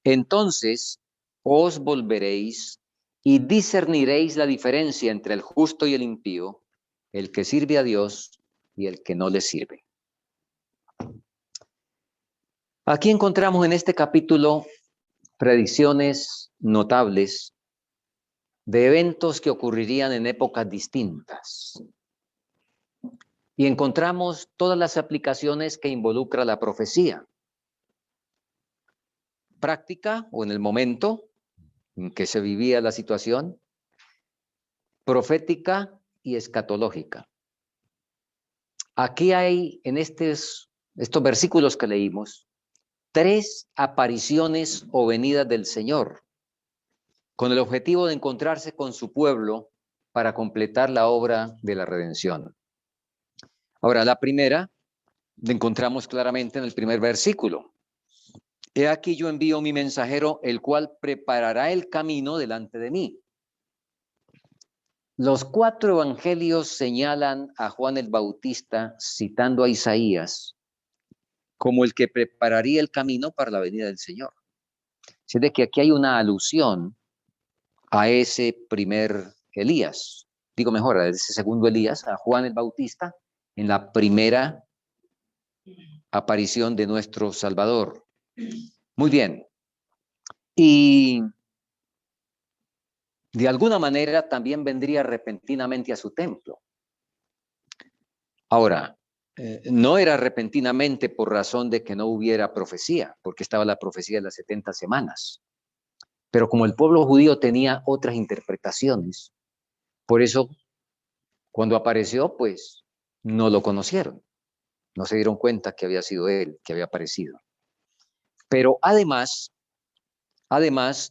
Entonces os volveréis y discerniréis la diferencia entre el justo y el impío, el que sirve a Dios y el que no le sirve. Aquí encontramos en este capítulo predicciones notables de eventos que ocurrirían en épocas distintas. Y encontramos todas las aplicaciones que involucra la profecía. Práctica o en el momento en que se vivía la situación, profética y escatológica. Aquí hay, en estos versículos que leímos, 3 apariciones o venidas del Señor, con el objetivo de encontrarse con su pueblo para completar la obra de la redención. Ahora, la primera la encontramos claramente en el primer versículo. He aquí yo envío mi mensajero, el cual preparará el camino delante de mí. Los 4 evangelios señalan a Juan el Bautista, citando a Isaías, como el que prepararía el camino para la venida del Señor. Así de que aquí hay una alusión a ese primer Elías, digo mejor, a ese segundo Elías, a Juan el Bautista, en la primera aparición de nuestro Salvador. Muy bien. Y de alguna manera también vendría repentinamente a su templo. Ahora, no era repentinamente por razón de que no hubiera profecía, porque estaba la profecía de las 70 semanas. Pero como el pueblo judío tenía otras interpretaciones, por eso cuando apareció, pues no lo conocieron. No se dieron cuenta que había sido él, que había aparecido. Pero además,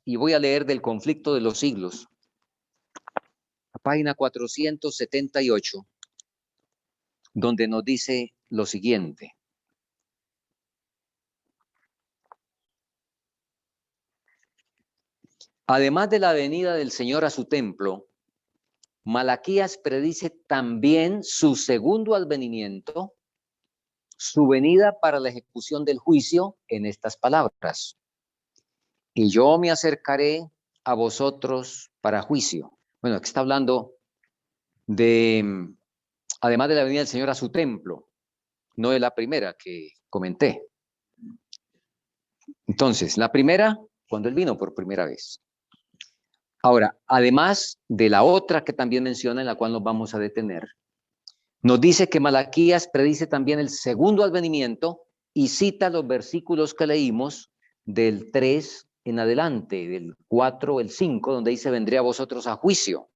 y voy a leer del conflicto de los siglos, a página 478, donde nos dice lo siguiente. Además de la venida del Señor a su templo, Malaquías predice también su segundo advenimiento, su venida para la ejecución del juicio en estas palabras. Y yo me acercaré a vosotros para juicio. Bueno, aquí está hablando de, además de la venida del Señor a su templo, no de la primera que comenté. Entonces, la primera, cuando Él vino por primera vez. Ahora, además de la otra que también menciona, en la cual nos vamos a detener, nos dice que Malaquías predice también el segundo advenimiento y cita los versículos que leímos del 3 en adelante, del 4, el 5, donde dice, vendré a vosotros a juicio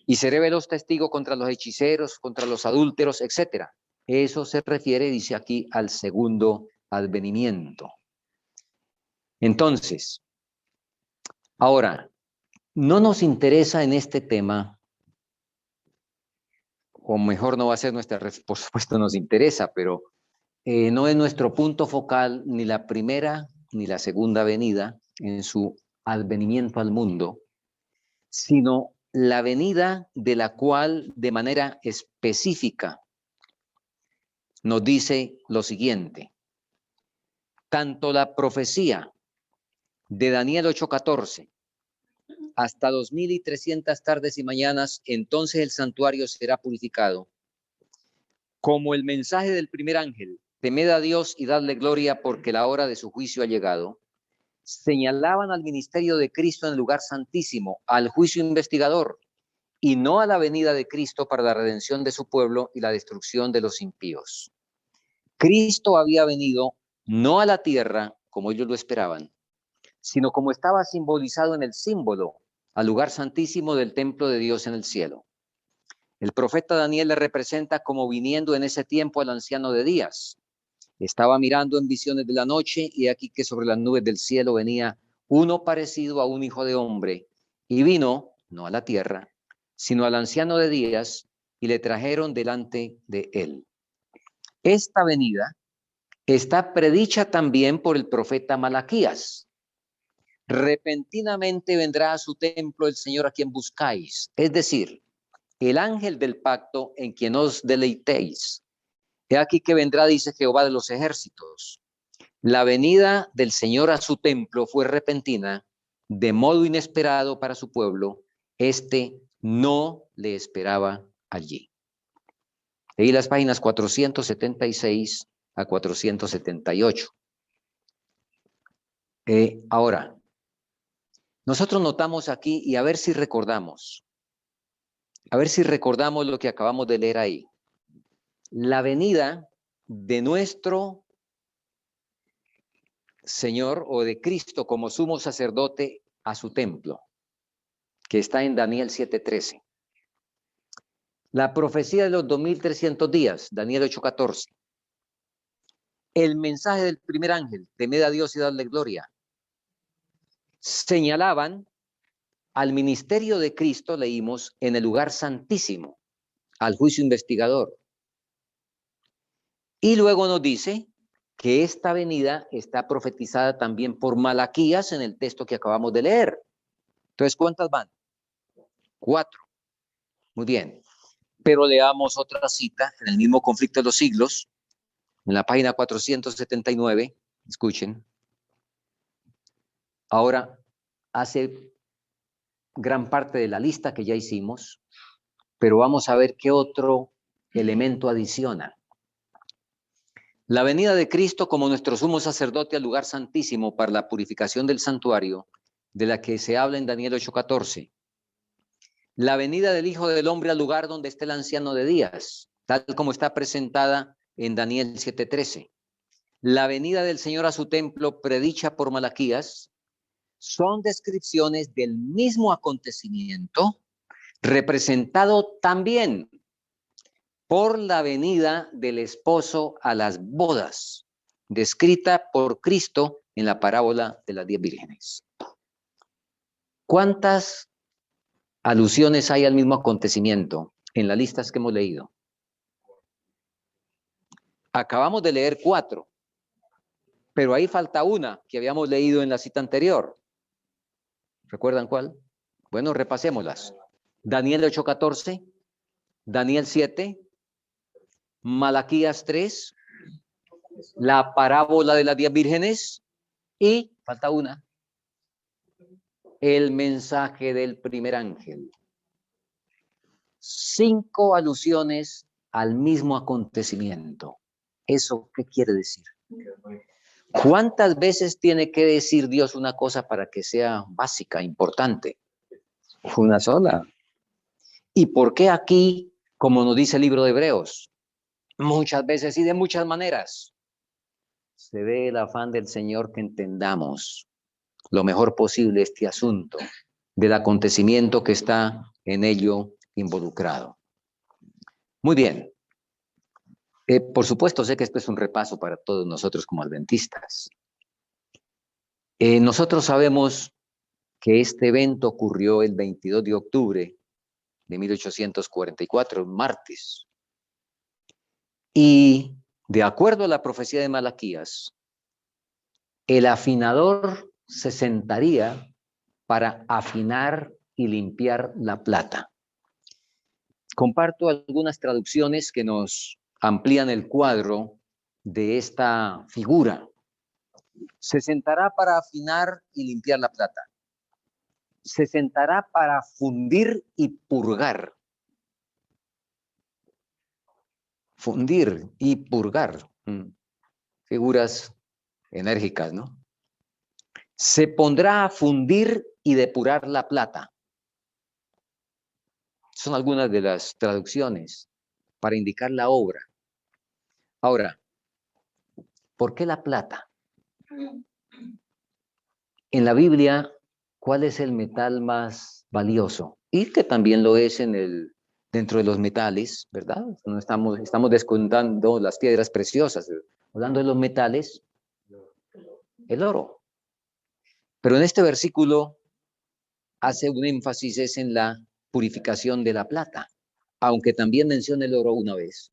y seré veloz testigo contra los hechiceros, contra los adúlteros, etc. Eso se refiere, dice aquí, al segundo advenimiento. Entonces, ahora, no nos interesa en este tema, o mejor no va a ser nuestra, por supuesto nos interesa, pero no es nuestro punto focal ni la primera ni la segunda venida en su advenimiento al mundo, sino la venida de la cual de manera específica nos dice lo siguiente. Tanto la profecía de Daniel 8:14 hasta 2300 tardes y mañanas, entonces el santuario será purificado, como el mensaje del primer ángel, temed a Dios y dadle gloria porque la hora de su juicio ha llegado, señalaban al ministerio de Cristo en el lugar santísimo, al juicio investigador, y no a la venida de Cristo para la redención de su pueblo y la destrucción de los impíos. Cristo había venido no a la tierra como ellos lo esperaban, sino como estaba simbolizado en el símbolo, al lugar santísimo del templo de Dios en el cielo. El profeta Daniel le representa como viniendo en ese tiempo al anciano de días. Estaba mirando en visiones de la noche y aquí que sobre las nubes del cielo venía uno parecido a un hijo de hombre y vino, no a la tierra, sino al anciano de días y le trajeron delante de él. Esta venida está predicha también por el profeta Malaquías. Repentinamente vendrá a su templo el Señor a quien buscáis, es decir, el ángel del pacto en quien os deleitéis. He aquí que vendrá, dice Jehová de los ejércitos. La venida del Señor a su templo fue repentina, de modo inesperado para su pueblo. Este no le esperaba allí. Leí las páginas 476 a 478. Ahora, nosotros notamos aquí, y a ver si recordamos lo que acabamos de leer ahí. La venida de nuestro Señor o de Cristo como sumo sacerdote a su templo, que está en Daniel 7:13. La profecía de los 2300 días, Daniel 8:14. El mensaje del primer ángel, temed a Dios y dadle gloria. Señalaban al ministerio de Cristo, leímos, en el lugar santísimo, al juicio investigador. Y luego nos dice que esta venida está profetizada también por Malaquías en el texto que acabamos de leer. Entonces, ¿cuántas van? 4. Muy bien. Pero leamos otra cita en el mismo conflicto de los siglos, en la página 479. Escuchen. Ahora hace gran parte de la lista que ya hicimos, pero vamos a ver qué otro elemento adiciona. La venida de Cristo como nuestro sumo sacerdote al lugar santísimo para la purificación del santuario, de la que se habla en Daniel 8:14. La venida del Hijo del Hombre al lugar donde esté el anciano de días, tal como está presentada en Daniel 7:13. La venida del Señor a su templo, predicha por Malaquías, son descripciones del mismo acontecimiento, representado también por la venida del esposo a las bodas, descrita por Cristo en la parábola de las 10 vírgenes. ¿Cuántas alusiones hay al mismo acontecimiento en las listas que hemos leído? Acabamos de leer 4, pero ahí falta una que habíamos leído en la cita anterior. ¿Recuerdan cuál? Bueno, repasémoslas. Daniel 8:14, Daniel 7, Malaquías 3, la parábola de las 10 vírgenes y falta una, el mensaje del primer ángel. 5 alusiones al mismo acontecimiento. ¿Eso qué quiere decir? ¿Cuántas veces tiene que decir Dios una cosa para que sea básica, importante? Una sola. ¿Y por qué aquí, como nos dice el libro de Hebreos? Muchas veces y de muchas maneras. Se ve el afán del Señor que entendamos lo mejor posible este asunto del acontecimiento que está en ello involucrado. Muy bien. Por supuesto, sé que esto es un repaso para todos nosotros como adventistas. Nosotros sabemos que este evento ocurrió el 22 de octubre de 1844, martes. Y de acuerdo a la profecía de Malaquías, el afinador se sentaría para afinar y limpiar la plata. Comparto algunas traducciones que nos amplían el cuadro de esta figura. Se sentará para afinar y limpiar la plata. Se sentará para fundir y purgar. Fundir y purgar. Figuras enérgicas, ¿no? Se pondrá a fundir y depurar la plata. Son algunas de las traducciones para indicar la obra. Ahora, ¿por qué la plata? En la Biblia, ¿cuál es el metal más valioso? Y que también lo es dentro de los metales, ¿verdad? No estamos descontando las piedras preciosas, hablando de los metales, el oro. Pero en este versículo hace un énfasis es en la purificación de la plata, aunque también menciona el oro una vez.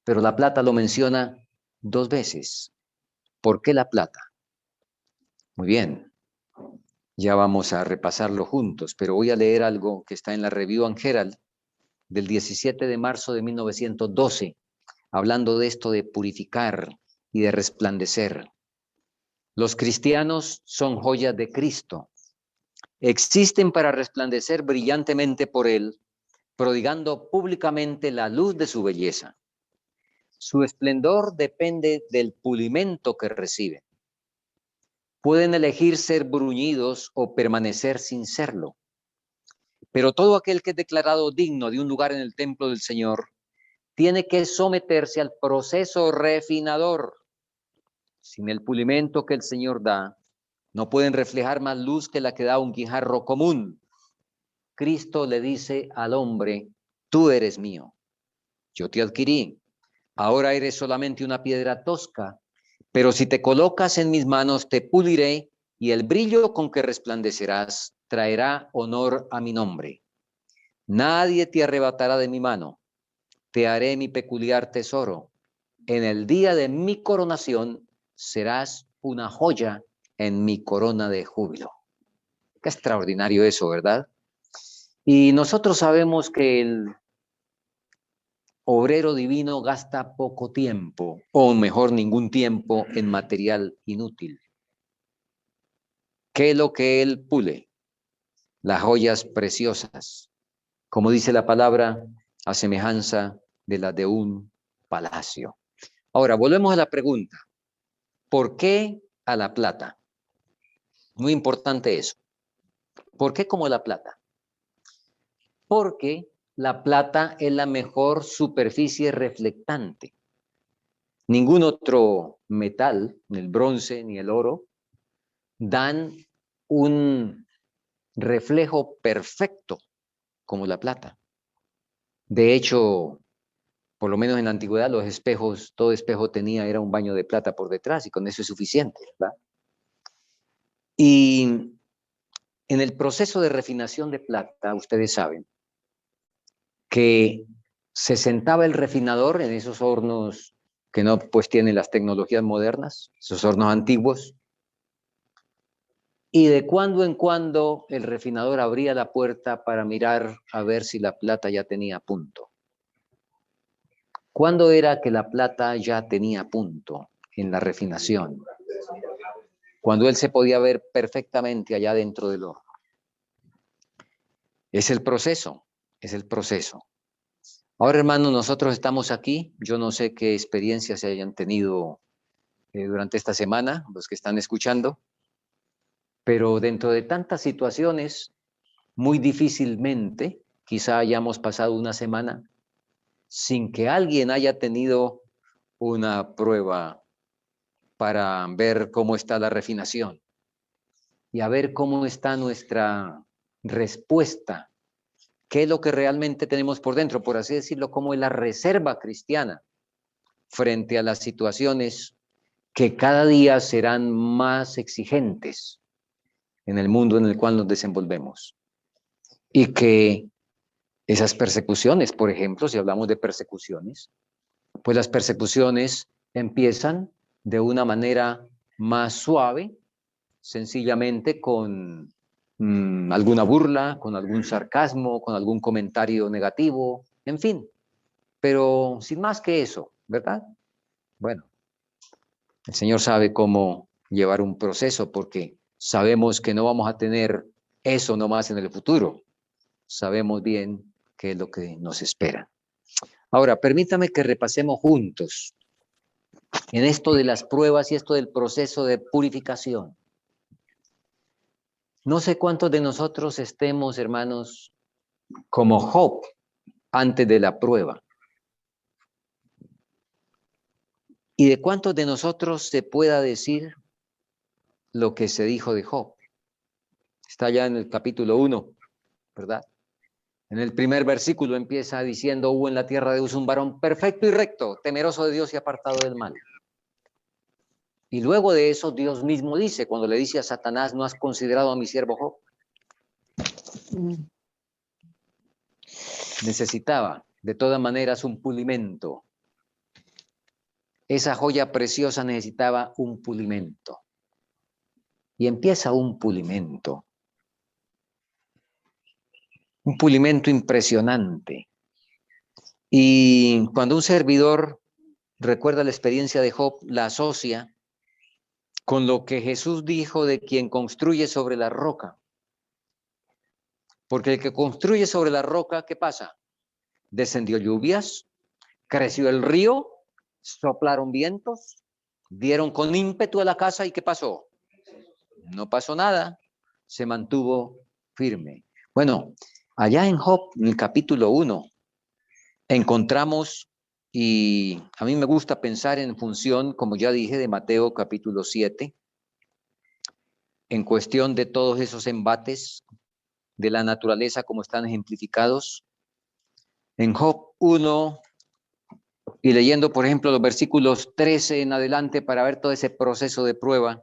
Pero la plata lo menciona 2 veces. ¿Por qué la plata? Muy bien, ya vamos a repasarlo juntos, pero voy a leer algo que está en la Review and Herald del 17 de marzo de 1912, hablando de esto de purificar y de resplandecer. Los cristianos son joyas de Cristo. Existen para resplandecer brillantemente por Él, prodigando públicamente la luz de su belleza. Su esplendor depende del pulimento que reciben. Pueden elegir ser bruñidos o permanecer sin serlo. Pero todo aquel que es declarado digno de un lugar en el templo del Señor tiene que someterse al proceso refinador. Sin el pulimento que el Señor da, no pueden reflejar más luz que la que da un guijarro común. Cristo le dice al hombre, tú eres mío, yo te adquirí, ahora eres solamente una piedra tosca, pero si te colocas en mis manos te puliré y el brillo con que resplandecerás traerá honor a mi nombre. Nadie te arrebatará de mi mano, te haré mi peculiar tesoro. En el día de mi coronación serás una joya en mi corona de júbilo. Qué extraordinario eso, ¿verdad? Y nosotros sabemos que el obrero divino gasta poco tiempo, o mejor, ningún tiempo en material inútil. ¿Qué es lo que él pule? Las joyas preciosas, como dice la palabra, a semejanza de las de un palacio. Ahora, volvemos a la pregunta. ¿Por qué a la plata? Muy importante eso. ¿Por qué como la plata? Porque la plata es la mejor superficie reflectante. Ningún otro metal, ni el bronce ni el oro, dan un reflejo perfecto como la plata. De hecho, por lo menos en la antigüedad, los espejos, todo espejo tenía, era un baño de plata por detrás y con eso es suficiente, ¿verdad? Y en el proceso de refinación de plata, ustedes saben que se sentaba el refinador en esos hornos que no pues tienen las tecnologías modernas, esos hornos antiguos, y de cuando en cuando el refinador abría la puerta para mirar a ver si la plata ya tenía punto. ¿Cuándo era que la plata ya tenía punto en la refinación? Cuando él se podía ver perfectamente allá dentro del horno. Es el proceso, es el proceso. Ahora, hermanos, nosotros estamos aquí. Yo no sé qué experiencias se hayan tenido durante esta semana, los que están escuchando, pero dentro de tantas situaciones, muy difícilmente, quizá hayamos pasado una semana sin que alguien haya tenido una prueba para ver cómo está la refinación y a ver cómo está nuestra respuesta, qué es lo que realmente tenemos por dentro, por así decirlo, cómo es la reserva cristiana frente a las situaciones que cada día serán más exigentes en el mundo en el cual nos desenvolvemos. Y que esas persecuciones, por ejemplo, si hablamos de persecuciones, pues las persecuciones empiezan de una manera más suave, sencillamente con alguna burla, con algún sarcasmo, con algún comentario negativo, en fin, pero sin más que eso, ¿verdad? Bueno, el Señor sabe cómo llevar un proceso porque sabemos que no vamos a tener eso nomás en el futuro. Sabemos bien qué es lo que nos espera. Ahora, permítame que repasemos juntos en esto de las pruebas y esto del proceso de purificación. No sé cuántos de nosotros estemos, hermanos, como Job antes de la prueba. ¿Y de cuántos de nosotros se pueda decir lo que se dijo de Job? Está ya en el capítulo 1, ¿verdad? En el primer versículo empieza diciendo, hubo en la tierra de Uz un varón perfecto y recto, temeroso de Dios y apartado del mal. Y luego de eso Dios mismo dice, cuando le dice a Satanás, ¿no has considerado a mi siervo Job? Necesitaba de todas maneras un pulimento. Esa joya preciosa necesitaba un pulimento. Y empieza un pulimento. Un pulimento impresionante. Y cuando un servidor recuerda la experiencia de Job, la asocia con lo que Jesús dijo de quien construye sobre la roca. Porque el que construye sobre la roca, ¿qué pasa? Descendió lluvias, creció el río, soplaron vientos, dieron con ímpetu a la casa y ¿qué pasó? No pasó nada, se mantuvo firme. Bueno, allá en Job, en el capítulo 1, encontramos, y a mí me gusta pensar en función, como ya dije, de Mateo capítulo 7, en cuestión de todos esos embates de la naturaleza como están ejemplificados. En Job 1, y leyendo, por ejemplo, los versículos 13 en adelante para ver todo ese proceso de prueba,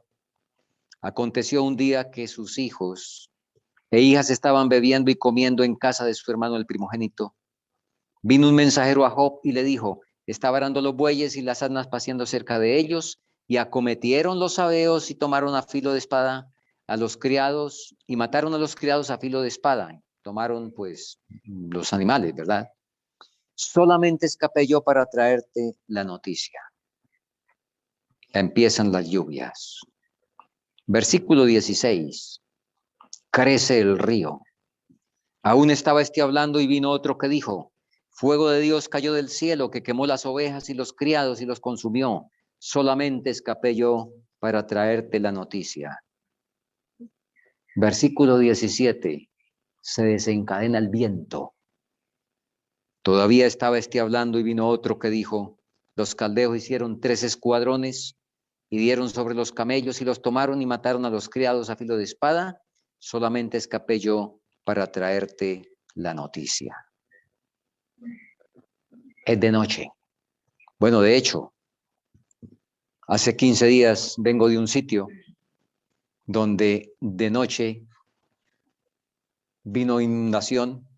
aconteció un día que sus hijos e hijas estaban bebiendo y comiendo en casa de su hermano el primogénito. Vino un mensajero a Job y le dijo, estaba arando los bueyes y las asnas paciendo cerca de ellos, y acometieron los sabeos y tomaron a filo de espada a los criados y mataron a los criados a filo de espada. Tomaron pues los animales, ¿verdad? Solamente escapé yo para traerte la noticia. Empiezan las lluvias. Versículo 16. Crece el río. Aún estaba hablando y vino otro que dijo, fuego de Dios cayó del cielo que quemó las ovejas y los criados y los consumió. Solamente escapé yo para traerte la noticia. Versículo 17. Se desencadena el viento. Todavía estaba hablando y vino otro que dijo, los caldeos hicieron 3 escuadrones y dieron sobre los camellos y los tomaron y mataron a los criados a filo de espada. Solamente escapé yo para traerte la noticia. Es de noche. Bueno, de hecho, hace 15 días vengo de un sitio donde de noche vino inundación.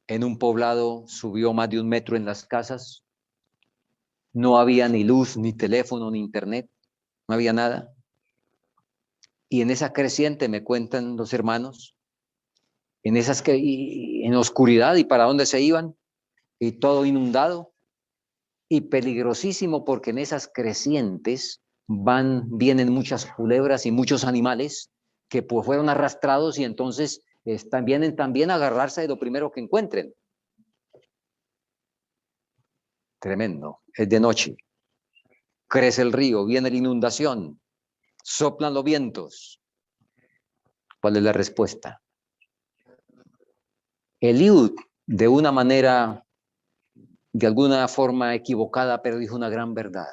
En un poblado subió más de 1 metro en las casas. No había ni luz, ni teléfono, ni internet. No había nada. Y en esa creciente, me cuentan los hermanos, en oscuridad, y para dónde se iban, y todo inundado, y peligrosísimo porque en esas crecientes vienen muchas culebras y muchos animales que pues fueron arrastrados y entonces vienen también a agarrarse de lo primero que encuentren. Tremendo. Es de noche. Crece el río, viene la inundación, soplan los vientos. ¿Cuál es la respuesta? Eliud, de una manera, de alguna forma equivocada, pero dijo una gran verdad.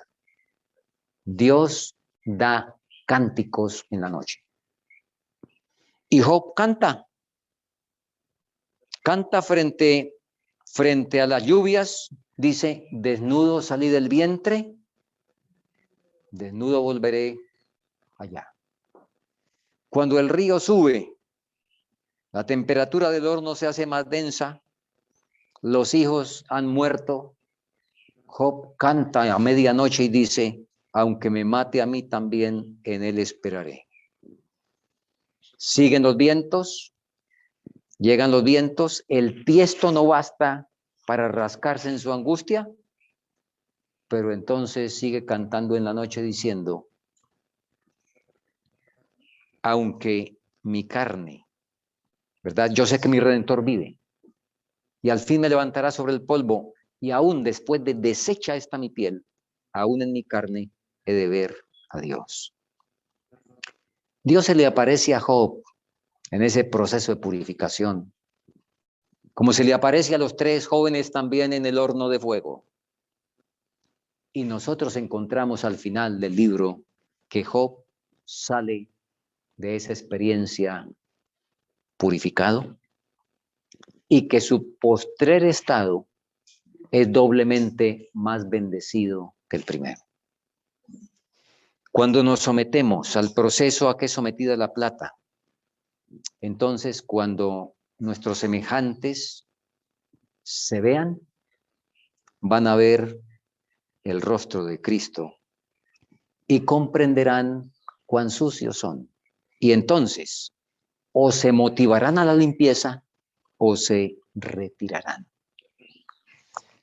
Dios da cánticos en la noche. Y Job canta frente a las lluvias, dice, desnudo salí del vientre, desnudo volveré allá. Cuando el río sube, la temperatura del horno se hace más densa, los hijos han muerto, Job canta a medianoche y dice, aunque me mate a mí también, en él esperaré. Siguen los vientos, llegan los vientos, el tiesto no basta para rascarse en su angustia, pero entonces sigue cantando en la noche diciendo, aunque mi carne, ¿verdad? Yo sé que mi Redentor vive y al fin me levantará sobre el polvo y aún después de deshecha esta mi piel, aún en mi carne he de ver a Dios. Dios se le aparece a Job en ese proceso de purificación, como se le aparece a los 3 jóvenes también en el horno de fuego. Y nosotros encontramos al final del libro que Job sale de esa experiencia purificado y que su postrer estado es doblemente más bendecido que el primero. Cuando nos sometemos al proceso a que es sometida la plata, entonces cuando nuestros semejantes se vean, van a ver el rostro de Cristo y comprenderán cuán sucios son. Y entonces, o se motivarán a la limpieza o se retirarán.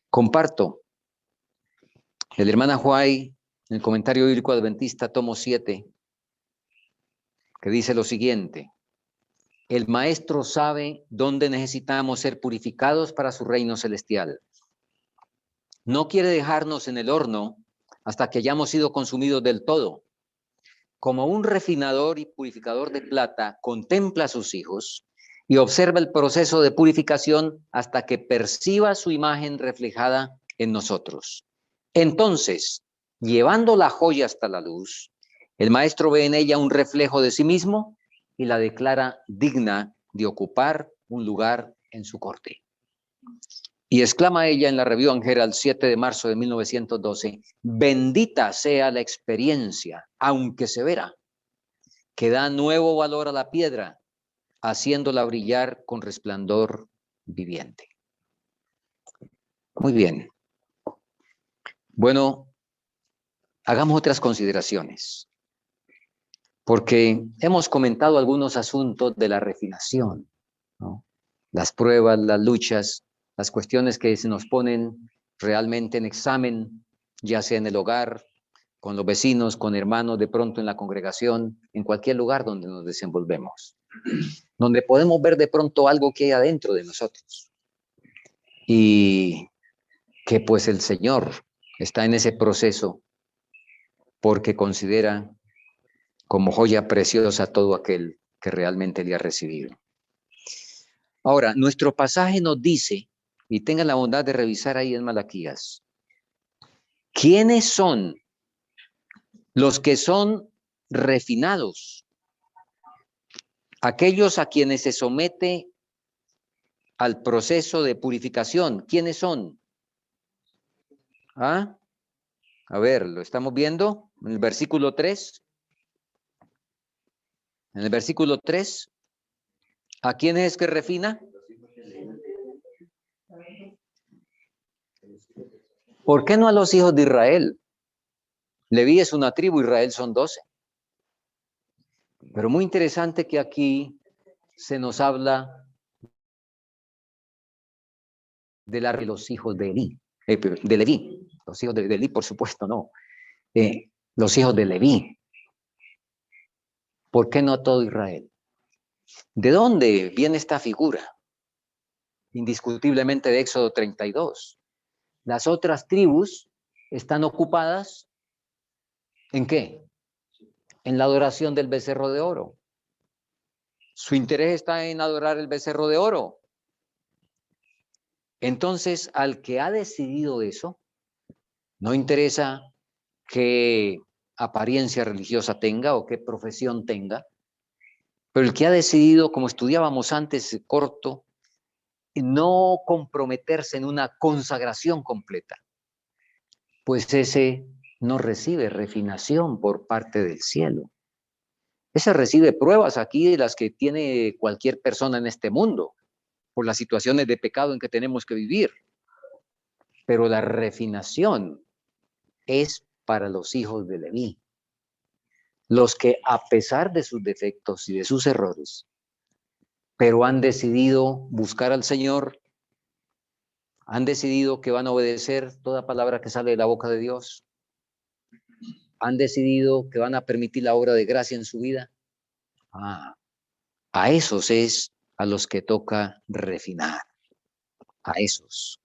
Comparto el hermana Huay en el comentario bíblico adventista, tomo 7, que dice lo siguiente: el Maestro sabe dónde necesitamos ser purificados para su reino celestial. No quiere dejarnos en el horno hasta que hayamos sido consumidos del todo. Como un refinador y purificador de plata contempla a sus hijos y observa el proceso de purificación hasta que perciba su imagen reflejada en nosotros. Entonces, llevando la joya hasta la luz, el Maestro ve en ella un reflejo de sí mismo y la declara digna de ocupar un lugar en su corte. Y exclama ella en la Review and Herald 7 de marzo de 1912, bendita sea la experiencia, aunque severa, que da nuevo valor a la piedra, haciéndola brillar con resplandor viviente. Muy bien. Bueno, hagamos otras consideraciones, porque hemos comentado algunos asuntos de la refinación, ¿no? Las pruebas, las luchas, las cuestiones que se nos ponen realmente en examen, ya sea en el hogar, con los vecinos, con hermanos, de pronto en la congregación, en cualquier lugar donde nos desenvolvemos, donde podemos ver de pronto algo que hay adentro de nosotros y que pues el Señor está en ese proceso porque considera como joya preciosa todo aquel que realmente le ha recibido. Ahora, nuestro pasaje nos dice, y tengan la bondad de revisar ahí en Malaquías, ¿quiénes son los que son refinados? Aquellos a quienes se somete al proceso de purificación. ¿Quiénes son? ¿Ah? A ver, ¿lo estamos viendo? En el versículo 3. En el versículo 3, ¿a quién es que refina? ¿Por qué no a los hijos de Israel? Leví es una tribu, Israel son 12. Pero muy interesante que aquí se nos habla de los hijos de Elí, de Leví. Los hijos de Elí, por supuesto, no. Los hijos de Leví. ¿Por qué no todo Israel? ¿De dónde viene esta figura? Indiscutiblemente de Éxodo 32. Las otras tribus están ocupadas ¿en qué? En la adoración del becerro de oro. Su interés está en adorar el becerro de oro. Entonces, al que ha decidido eso, no interesa qué apariencia religiosa tenga o qué profesión tenga, pero el que ha decidido, como estudiábamos antes, corto, no comprometerse en una consagración completa, pues ese no recibe refinación por parte del cielo. Ese recibe pruebas aquí de las que tiene cualquier persona en este mundo, por las situaciones de pecado en que tenemos que vivir. Pero la refinación es para los hijos de Leví, los que a pesar de sus defectos y de sus errores, pero han decidido buscar al Señor, han decidido que van a obedecer toda palabra que sale de la boca de Dios, han decidido que van a permitir la obra de gracia en su vida. A esos es a los que toca refinar, a esos.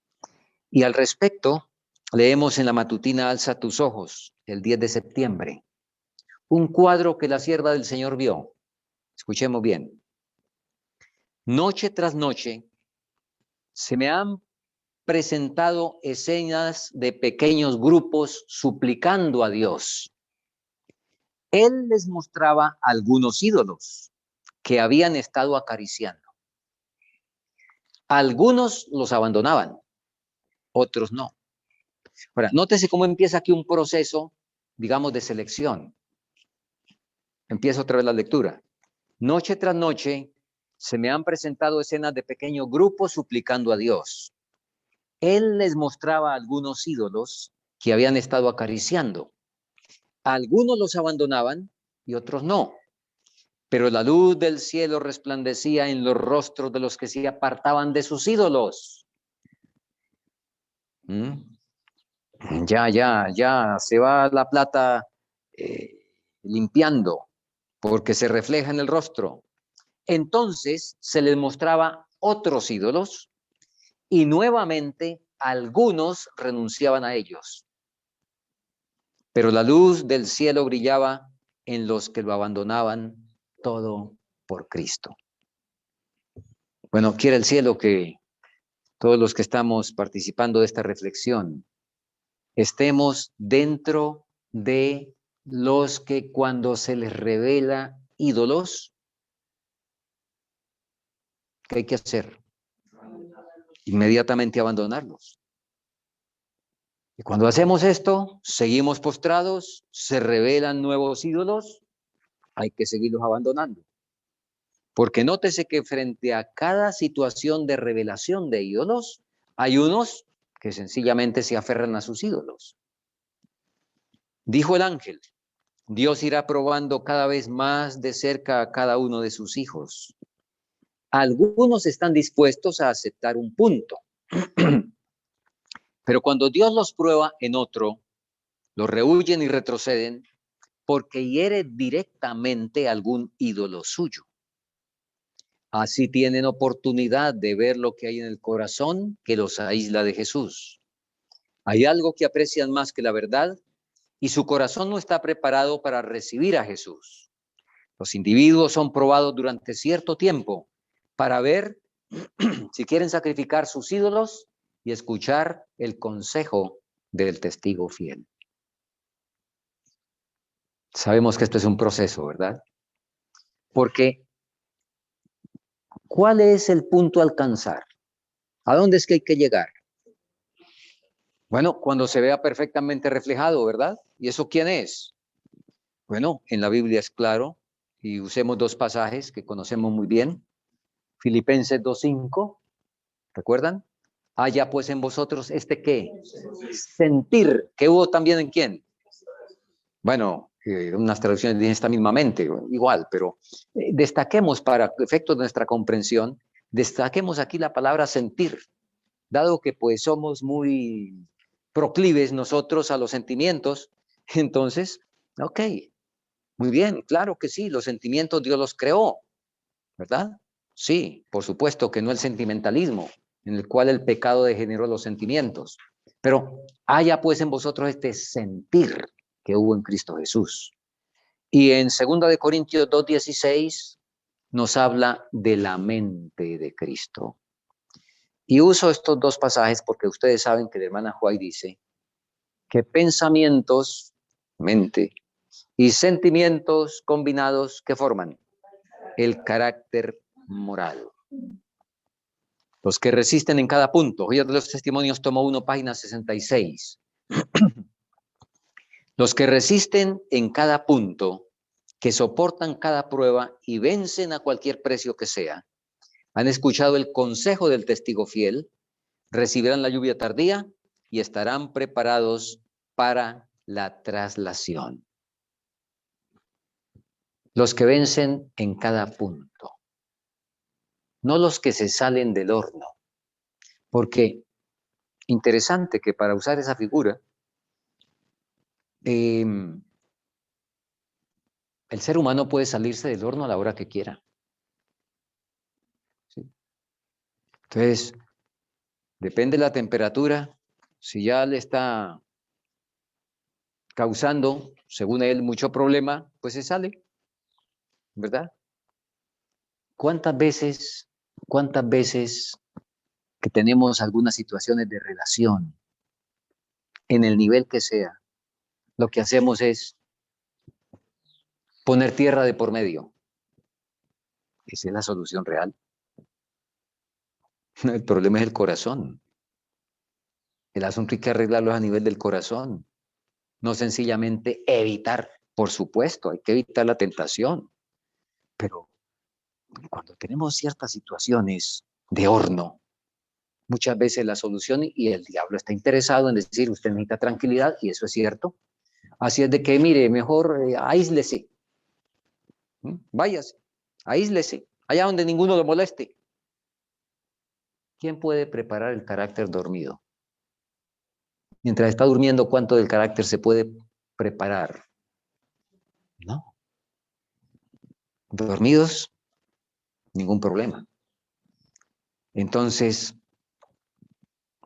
Y al respecto, leemos en la matutina Alza tus ojos, el 10 de septiembre, un cuadro que la sierva del Señor vio. Escuchemos bien. Noche tras noche se me han presentado escenas de pequeños grupos suplicando a Dios. Él les mostraba algunos ídolos que habían estado acariciando. Algunos los abandonaban, otros no. Ahora, nótese cómo empieza aquí un proceso, digamos, de selección. Empieza otra vez la lectura. Noche tras noche se me han presentado escenas de pequeños grupos suplicando a Dios. Él les mostraba algunos ídolos que habían estado acariciando. Algunos los abandonaban y otros no. Pero la luz del cielo resplandecía en los rostros de los que se apartaban de sus ídolos. Ya se va la plata limpiando, porque se refleja en el rostro. Entonces se les mostraba otros ídolos y nuevamente algunos renunciaban a ellos. Pero la luz del cielo brillaba en los que lo abandonaban todo por Cristo. Bueno, quiere el cielo que todos los que estamos participando de esta reflexión estemos dentro de los que cuando se les revela ídolos, ¿qué hay que hacer? Inmediatamente abandonarlos. Y cuando hacemos esto, seguimos postrados, se revelan nuevos ídolos, hay que seguirlos abandonando. Porque nótese que frente a cada situación de revelación de ídolos, hay unos que sencillamente se aferran a sus ídolos. Dijo el ángel, Dios irá probando cada vez más de cerca a cada uno de sus hijos. Algunos están dispuestos a aceptar un punto, pero cuando Dios los prueba en otro, los rehuyen y retroceden porque hiere directamente algún ídolo suyo. Así tienen oportunidad de ver lo que hay en el corazón que los aísla de Jesús. Hay algo que aprecian más que la verdad y su corazón no está preparado para recibir a Jesús. Los individuos son probados durante cierto tiempo para ver si quieren sacrificar sus ídolos y escuchar el consejo del testigo fiel. Sabemos que esto es un proceso, ¿verdad? Porque ¿cuál es el punto a alcanzar? ¿A dónde es que hay que llegar? Bueno, cuando se vea perfectamente reflejado, ¿verdad? ¿Y eso quién es? Bueno, en la Biblia es claro, y usemos dos pasajes que conocemos muy bien. Filipenses 2:5, ¿recuerdan? Haya pues en vosotros este ¿qué? Sentir, que hubo también en quién. Bueno, unas traducciones dicen esta mismamente, igual, pero destaquemos para efectos de nuestra comprensión, destaquemos aquí la palabra sentir, dado que pues somos muy proclives nosotros a los sentimientos, entonces, ok, muy bien, claro que sí, los sentimientos Dios los creó, ¿verdad? Sí, por supuesto que no el sentimentalismo, en el cual el pecado degeneró los sentimientos, pero haya pues en vosotros este sentir que hubo en Cristo Jesús. Y en 2 de Corintios 2:16 nos habla de la mente de Cristo. Y uso estos dos pasajes porque ustedes saben que la hermana White dice que pensamientos, mente, y sentimientos combinados que forman el carácter moral. Los que resisten en cada punto. Hoy de los testimonios tomo 1, página 66. Los que resisten en cada punto, que soportan cada prueba y vencen a cualquier precio que sea, han escuchado el consejo del testigo fiel, recibirán la lluvia tardía y estarán preparados para la traslación. Los que vencen en cada punto, no los que se salen del horno, porque interesante que para usar esa figura, el ser humano puede salirse del horno a la hora que quiera. ¿Sí? Entonces, depende de la temperatura, si ya le está causando, según él, mucho problema, pues se sale, ¿verdad? ¿Cuántas veces que tenemos algunas situaciones de relación, en el nivel que sea, lo que hacemos es poner tierra de por medio? Esa es la solución real. El problema es el corazón. El asunto hay que arreglarlo a nivel del corazón, no sencillamente evitar. Por supuesto, hay que evitar la tentación, pero cuando tenemos ciertas situaciones de horno, muchas veces la solución, y el diablo está interesado en decir, usted necesita tranquilidad, y eso es cierto. Así es de que, mire, mejor aíslese, váyase, aíslese, allá donde ninguno lo moleste. ¿Quién puede preparar el carácter dormido? Mientras está durmiendo, ¿cuánto del carácter se puede preparar? No. Dormidos, ningún problema. Entonces,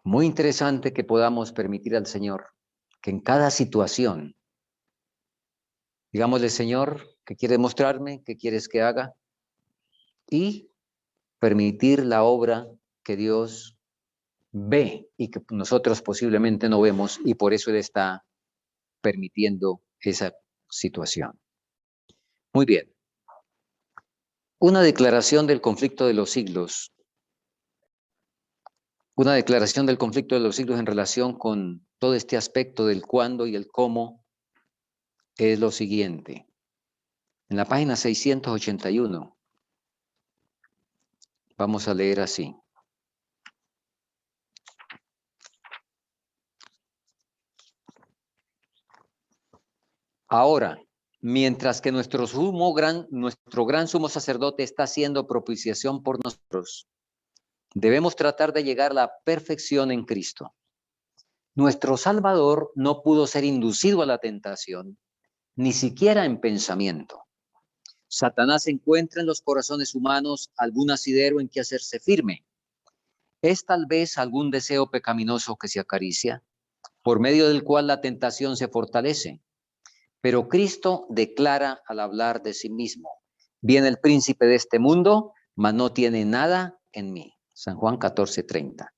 muy interesante que podamos permitir al Señor que en cada situación, digámosle, Señor, ¿qué quieres mostrarme? ¿Qué quieres que haga? Y permitir la obra que Dios ve y que nosotros posiblemente no vemos, y por eso Él está permitiendo esa situación. Muy bien. Una declaración del conflicto de los siglos. Una declaración del conflicto de los siglos en relación con todo este aspecto del cuándo y el cómo es lo siguiente. En la página 681 vamos a leer así. Ahora, mientras que nuestro gran sumo sacerdote está haciendo propiciación por nosotros, debemos tratar de llegar a la perfección en Cristo. Nuestro Salvador no pudo ser inducido a la tentación, ni siquiera en pensamiento. Satanás encuentra en los corazones humanos algún asidero en que hacerse firme. Es tal vez algún deseo pecaminoso que se acaricia, por medio del cual la tentación se fortalece. Pero Cristo declara al hablar de sí mismo: viene el príncipe de este mundo, mas no tiene nada en mí. San Juan 14:30.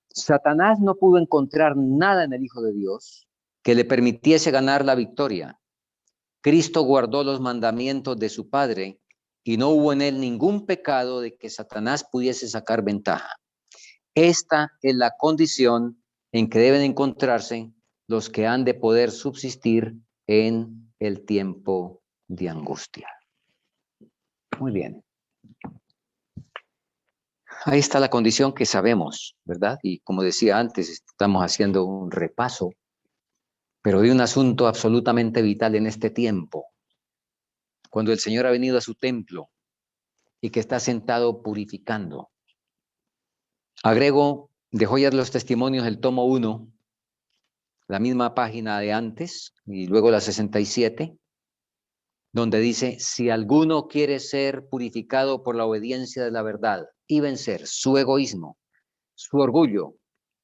Satanás no pudo encontrar nada en el Hijo de Dios que le permitiese ganar la victoria. Cristo guardó los mandamientos de su Padre y no hubo en él ningún pecado de que Satanás pudiese sacar ventaja. Esta es la condición en que deben encontrarse los que han de poder subsistir en el tiempo de angustia. Muy bien. Ahí está la condición que sabemos, ¿verdad? Y como decía antes, estamos haciendo un repaso, pero de un asunto absolutamente vital en este tiempo, cuando el Señor ha venido a su templo y que está sentado purificando. Agrego de Joyas de los Testimonios el tomo 1, la misma página de antes, y luego la 67, donde dice: si alguno quiere ser purificado por la obediencia de la verdad y vencer su egoísmo, su orgullo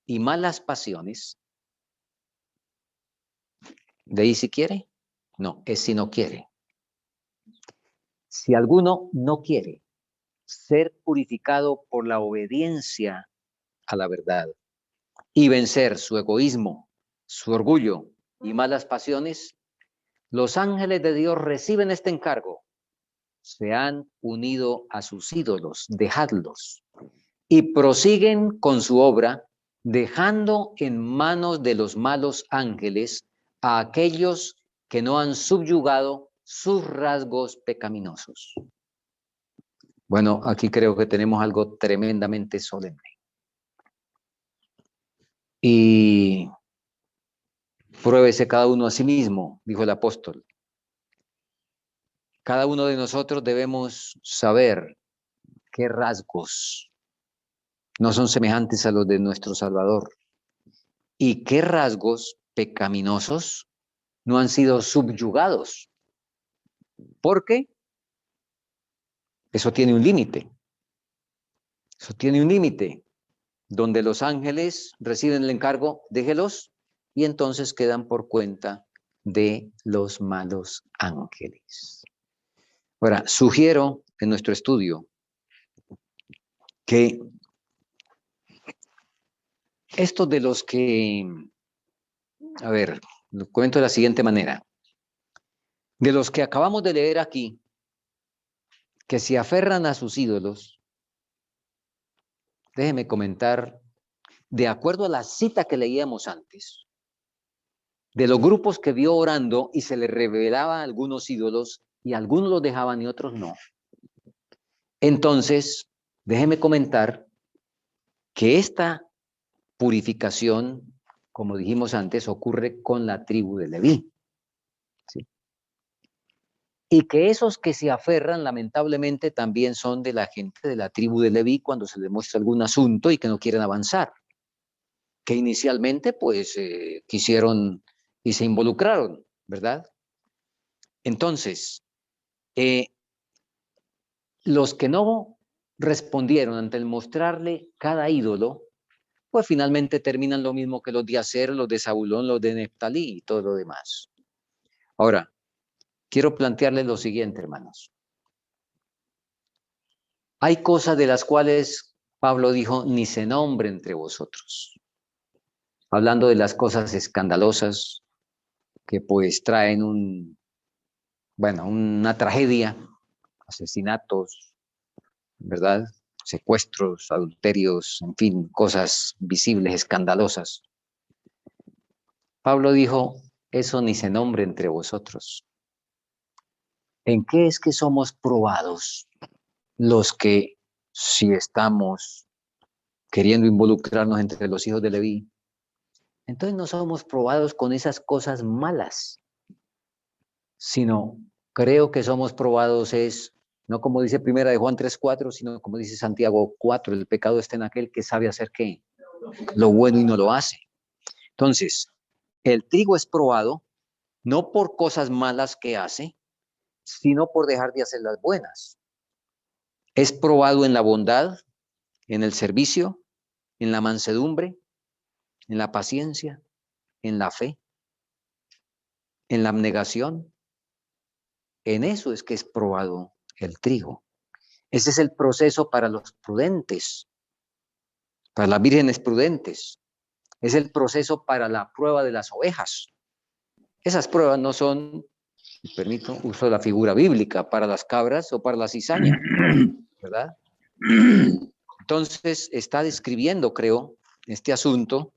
y malas pasiones, de ahí si quiere, no, es si no quiere. Si alguno no quiere ser purificado por la obediencia a la verdad y vencer su egoísmo, su orgullo y malas pasiones, los ángeles de Dios reciben este encargo. Se han unido a sus ídolos, dejadlos, y prosiguen con su obra, dejando en manos de los malos ángeles a aquellos que no han subyugado sus rasgos pecaminosos. Bueno, aquí creo que tenemos algo tremendamente solemne. Y pruébese cada uno a sí mismo, dijo el apóstol. Cada uno de nosotros debemos saber qué rasgos no son semejantes a los de nuestro Salvador y qué rasgos pecaminosos no han sido subyugados. Porque eso tiene un límite. Eso tiene un límite donde los ángeles reciben el encargo, déjelos, y entonces quedan por cuenta de los malos ángeles. Ahora, sugiero en nuestro estudio que estos de los que, a ver, lo cuento de la siguiente manera. De los que acabamos de leer aquí, que se aferran a sus ídolos, déjeme comentar, de acuerdo a la cita que leíamos antes, de los grupos que vio orando y se le revelaba algunos ídolos y algunos los dejaban y otros no. Entonces, déjeme comentar que esta purificación, como dijimos antes, ocurre con la tribu de Leví. ¿Sí? Y que esos que se aferran, lamentablemente, también son de la gente de la tribu de Leví cuando se les muestra algún asunto y que no quieren avanzar. Que inicialmente, pues, quisieron y se involucraron, ¿verdad? Entonces, Los que no respondieron ante el mostrarle cada ídolo, pues finalmente terminan lo mismo que los de Aser, los de Zabulón, los de Neftalí y todo lo demás. Ahora, quiero plantearles lo siguiente, hermanos. Hay cosas de las cuales Pablo dijo, ni se nombre entre vosotros. Hablando de las cosas escandalosas que pues traen una tragedia, asesinatos, ¿verdad? Secuestros, adulterios, en fin, cosas visibles, escandalosas. Pablo dijo, eso ni se nombre entre vosotros. ¿En qué es que somos probados los que, si estamos queriendo involucrarnos entre los hijos de Leví, entonces no somos probados con esas cosas malas, sino creo que somos probados es, no como dice primera de Juan 3:4, sino como dice Santiago 4, el pecado está en aquel que sabe hacer ¿qué? Lo bueno y no lo hace. Entonces, el trigo es probado no por cosas malas que hace, sino por dejar de hacer las buenas. Es probado en la bondad, en el servicio, en la mansedumbre, en la paciencia, en la fe, en la abnegación. En eso es que es probado el trigo. Ese es el proceso para los prudentes, para las vírgenes prudentes. Es el proceso para la prueba de las ovejas. Esas pruebas no son, si permito, uso la figura bíblica, para las cabras o para la cizaña, ¿verdad? Entonces está describiendo, creo, este asunto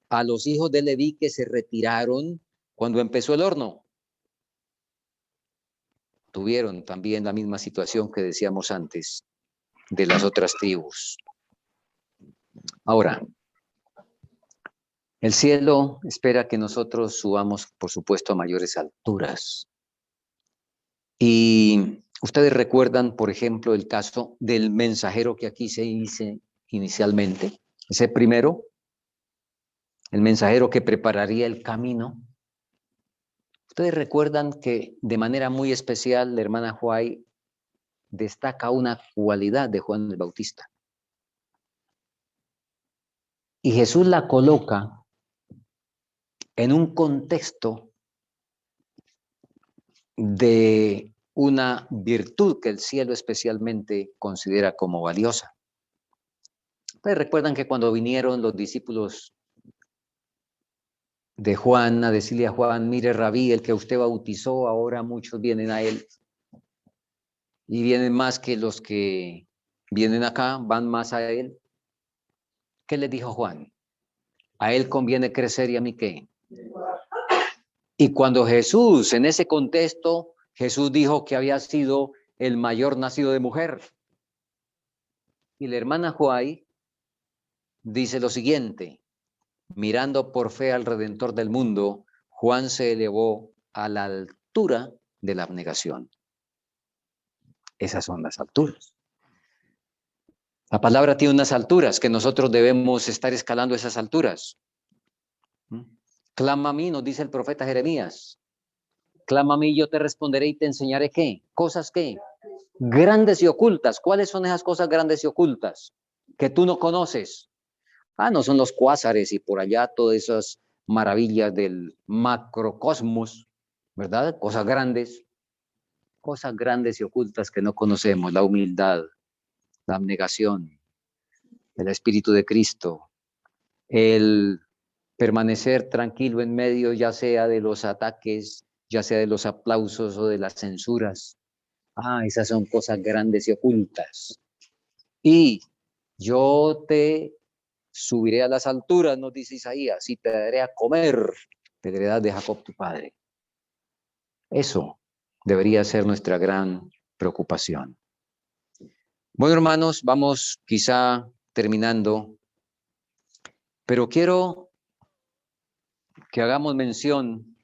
a los hijos de Leví que se retiraron cuando empezó el horno. Tuvieron también la misma situación que decíamos antes de las otras tribus. Ahora, el cielo espera que nosotros subamos, por supuesto, a mayores alturas. Y ustedes recuerdan, por ejemplo, el caso del mensajero que aquí se dice inicialmente, ese primero, el mensajero que prepararía el camino. Ustedes recuerdan que de manera muy especial la hermana Huay destaca una cualidad de Juan el Bautista. Y Jesús la coloca en un contexto de una virtud que el cielo especialmente considera como valiosa. Ustedes recuerdan que cuando vinieron los discípulos de Juan a decirle a Juan, mire Rabí, el que usted bautizó, ahora muchos vienen a él. Y vienen más que los que vienen acá, van más a él. ¿Qué les dijo Juan? A él conviene crecer y a mí qué. Y cuando Jesús, en ese contexto, Jesús dijo que había sido el mayor nacido de mujer. Y la hermana Huay dice lo siguiente, mirando por fe al Redentor del mundo, Juan se elevó a la altura de la abnegación. Esas son las alturas. La palabra tiene unas alturas que nosotros debemos estar escalando esas alturas. Clama a mí, nos dice el profeta Jeremías. Clama a mí, yo te responderé y te enseñaré qué. Cosas qué. Grandes y ocultas. ¿Cuáles son esas cosas grandes y ocultas que tú no conoces? No son los cuásares y por allá todas esas maravillas del macrocosmos, ¿verdad? Cosas grandes y ocultas que no conocemos, la humildad, la abnegación, el Espíritu de Cristo, el permanecer tranquilo en medio ya sea de los ataques, ya sea de los aplausos o de las censuras. Esas son cosas grandes y ocultas. Y yo te subiré a las alturas, nos dice Isaías, y te daré a comer de heredad de Jacob tu padre. Eso debería ser nuestra gran preocupación. Bueno, hermanos, vamos quizá terminando, pero quiero que hagamos mención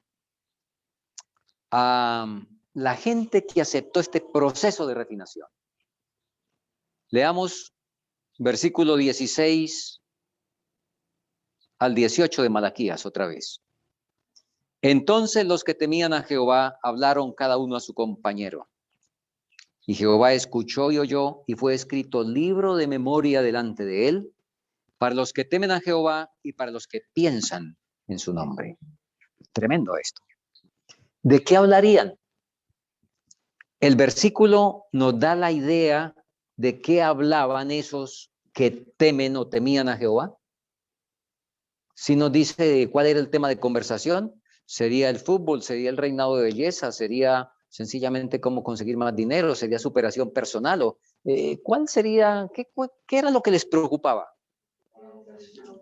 a la gente que aceptó este proceso de refinación. Leamos versículo 16 al 18 de Malaquías otra vez. Entonces los que temían a Jehová hablaron cada uno a su compañero. Y Jehová escuchó y oyó, y fue escrito libro de memoria delante de él, para los que temen a Jehová y para los que piensan en su nombre. Tremendo esto. ¿De qué hablarían? El versículo nos da la idea de qué hablaban esos que temen o temían a Jehová. Si nos dice cuál era el tema de conversación, sería el fútbol, sería el reinado de belleza, sería sencillamente cómo conseguir más dinero, sería superación personal, o ¿cuál sería, qué era lo que les preocupaba?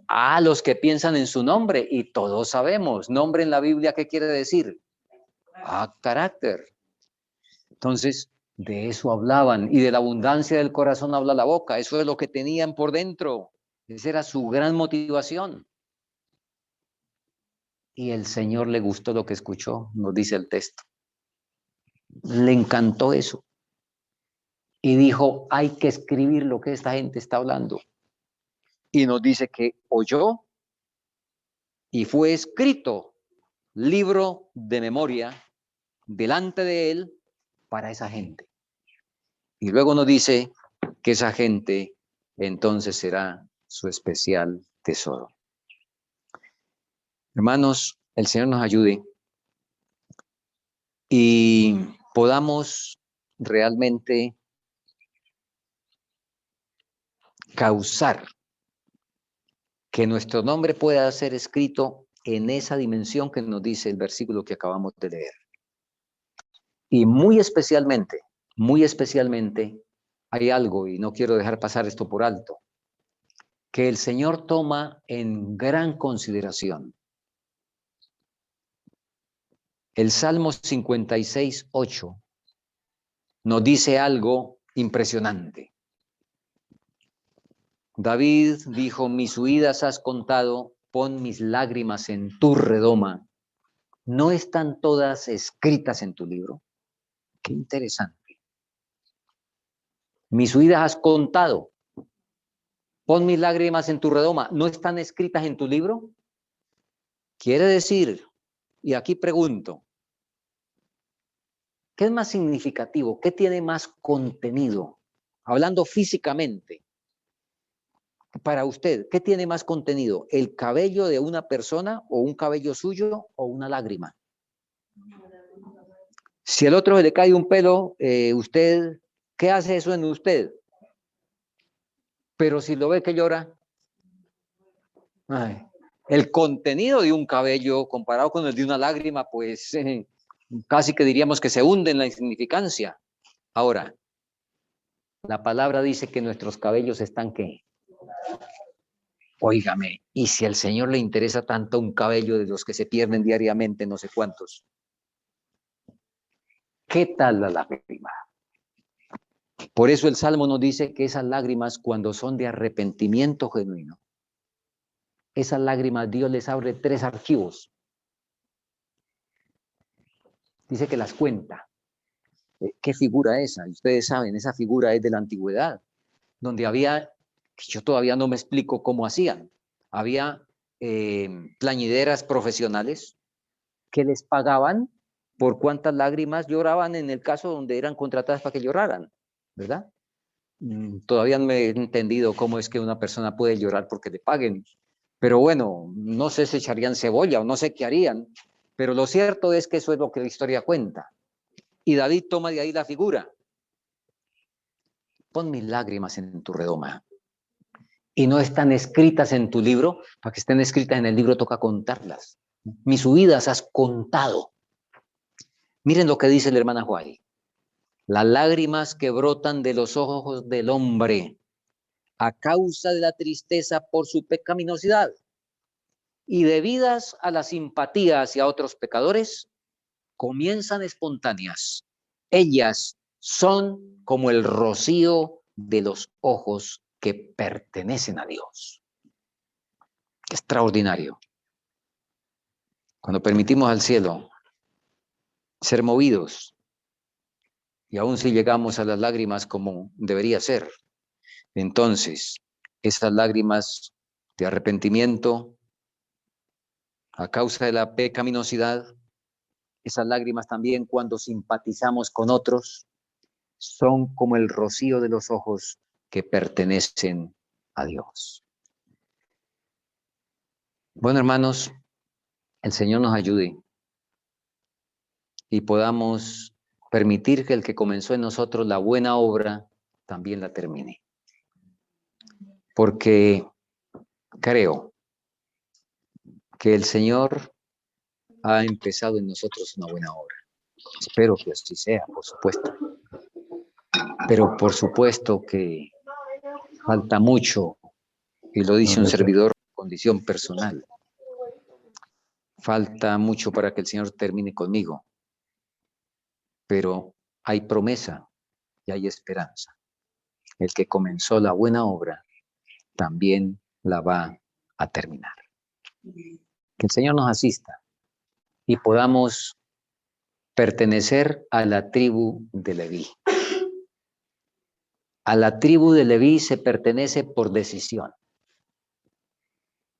A los que piensan en su nombre, y todos sabemos, nombre en la Biblia, ¿qué quiere decir? Carácter. Entonces, de eso hablaban, y de la abundancia del corazón habla la boca. Eso es lo que tenían por dentro. Esa era su gran motivación. Y el Señor le gustó lo que escuchó, nos dice el texto. Le encantó eso. Y dijo, hay que escribir lo que esta gente está hablando. Y nos dice que oyó y fue escrito libro de memoria delante de él para esa gente. Y luego nos dice que esa gente entonces será su especial tesoro. Hermanos, el Señor nos ayude y podamos realmente causar que nuestro nombre pueda ser escrito en esa dimensión que nos dice el versículo que acabamos de leer. Y muy especialmente, hay algo, y no quiero dejar pasar esto por alto, que el Señor toma en gran consideración. El Salmo 56:8 nos dice algo impresionante. David dijo, mis huidas has contado, pon mis lágrimas en tu redoma. ¿No están todas escritas en tu libro? Qué interesante. Mis huidas has contado, pon mis lágrimas en tu redoma. ¿No están escritas en tu libro? Quiere decir, y aquí pregunto, ¿qué es más significativo? ¿Qué tiene más contenido? Hablando físicamente, para usted, ¿qué tiene más contenido? ¿El cabello de una persona o un cabello suyo o una lágrima? Si al otro se le cae un pelo, usted, ¿qué hace eso en usted? Pero si lo ve que llora, ay, el contenido de un cabello comparado con el de una lágrima, pues casi que diríamos que se hunde en la insignificancia. Ahora, la palabra dice que nuestros cabellos están ¿qué? Óigame, y si al Señor le interesa tanto un cabello de los que se pierden diariamente, no sé cuántos, ¿qué tal la lágrima? Por eso el Salmo nos dice que esas lágrimas, cuando son de arrepentimiento genuino, esas lágrimas Dios les abre 3 archivos. Dice que las cuenta. ¿Qué figura esa? Ustedes saben, esa figura es de la antigüedad, donde había, que yo todavía no me explico cómo hacían, había plañideras profesionales que les pagaban por cuántas lágrimas lloraban en el caso donde eran contratadas para que lloraran, ¿verdad? Todavía no he entendido cómo es que una persona puede llorar porque le paguen, pero bueno, no sé si echarían cebolla o no sé qué harían, pero lo cierto es que eso es lo que la historia cuenta. Y David toma de ahí la figura. Pon mis lágrimas en tu redoma. Y no están escritas en tu libro, para que estén escritas en el libro toca contarlas. Mis huidas has contado. Miren lo que dice la hermana Juárez. Las lágrimas que brotan de los ojos del hombre a causa de la tristeza por su pecaminosidad y debidas a la simpatía hacia otros pecadores, comienzan espontáneas. Ellas son como el rocío de los ojos que pertenecen a Dios. Extraordinario. Cuando permitimos al cielo ser movidos, y aún si llegamos a las lágrimas como debería ser, entonces esas lágrimas de arrepentimiento a causa de la pecaminosidad, esas lágrimas también cuando simpatizamos con otros, son como el rocío de los ojos que pertenecen a Dios. Bueno, hermanos, el Señor nos ayude y podamos permitir que el que comenzó en nosotros la buena obra también la termine. Porque creo que el Señor ha empezado en nosotros una buena obra. Espero que así sea, por supuesto. Pero por supuesto que falta mucho, y lo dice un servidor en condición personal. Falta mucho para que el Señor termine conmigo. Pero hay promesa y hay esperanza. El que comenzó la buena obra también la va a terminar. Que el Señor nos asista y podamos pertenecer a la tribu de Leví. A la tribu de Leví se pertenece por decisión,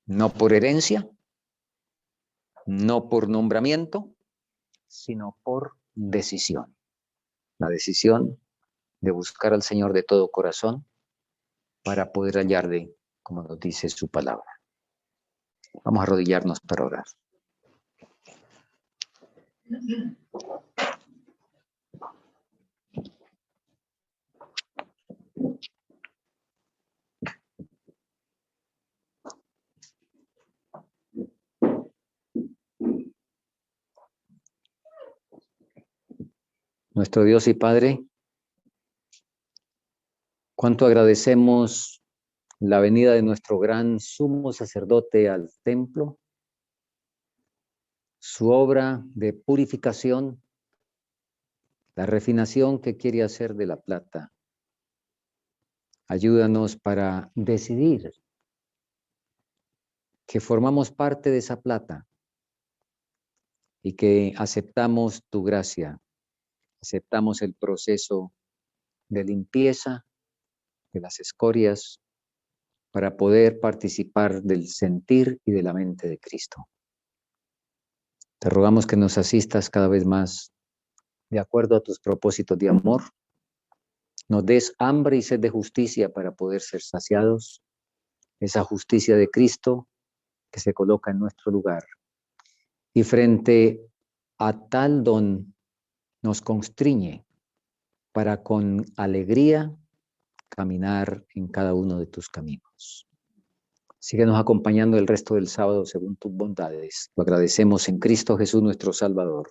no por herencia, no por nombramiento, sino por decisión. La decisión de buscar al Señor de todo corazón para poder hallarle, como nos dice su palabra. Vamos a arrodillarnos para orar. Nuestro Dios y Padre, cuánto agradecemos la venida de nuestro gran sumo sacerdote al templo, su obra de purificación, la refinación que quiere hacer de la plata. Ayúdanos para decidir que formamos parte de esa plata y que aceptamos tu gracia, aceptamos el proceso de limpieza de las escorias para poder participar del sentir y de la mente de Cristo. Te rogamos que nos asistas cada vez más de acuerdo a tus propósitos de amor. Nos des hambre y sed de justicia para poder ser saciados. Esa justicia de Cristo que se coloca en nuestro lugar. Y frente a tal don nos constriñe para con alegría caminar en cada uno de tus caminos. Síguenos acompañando el resto del sábado según tus bondades. Lo agradecemos en Cristo Jesús nuestro Salvador.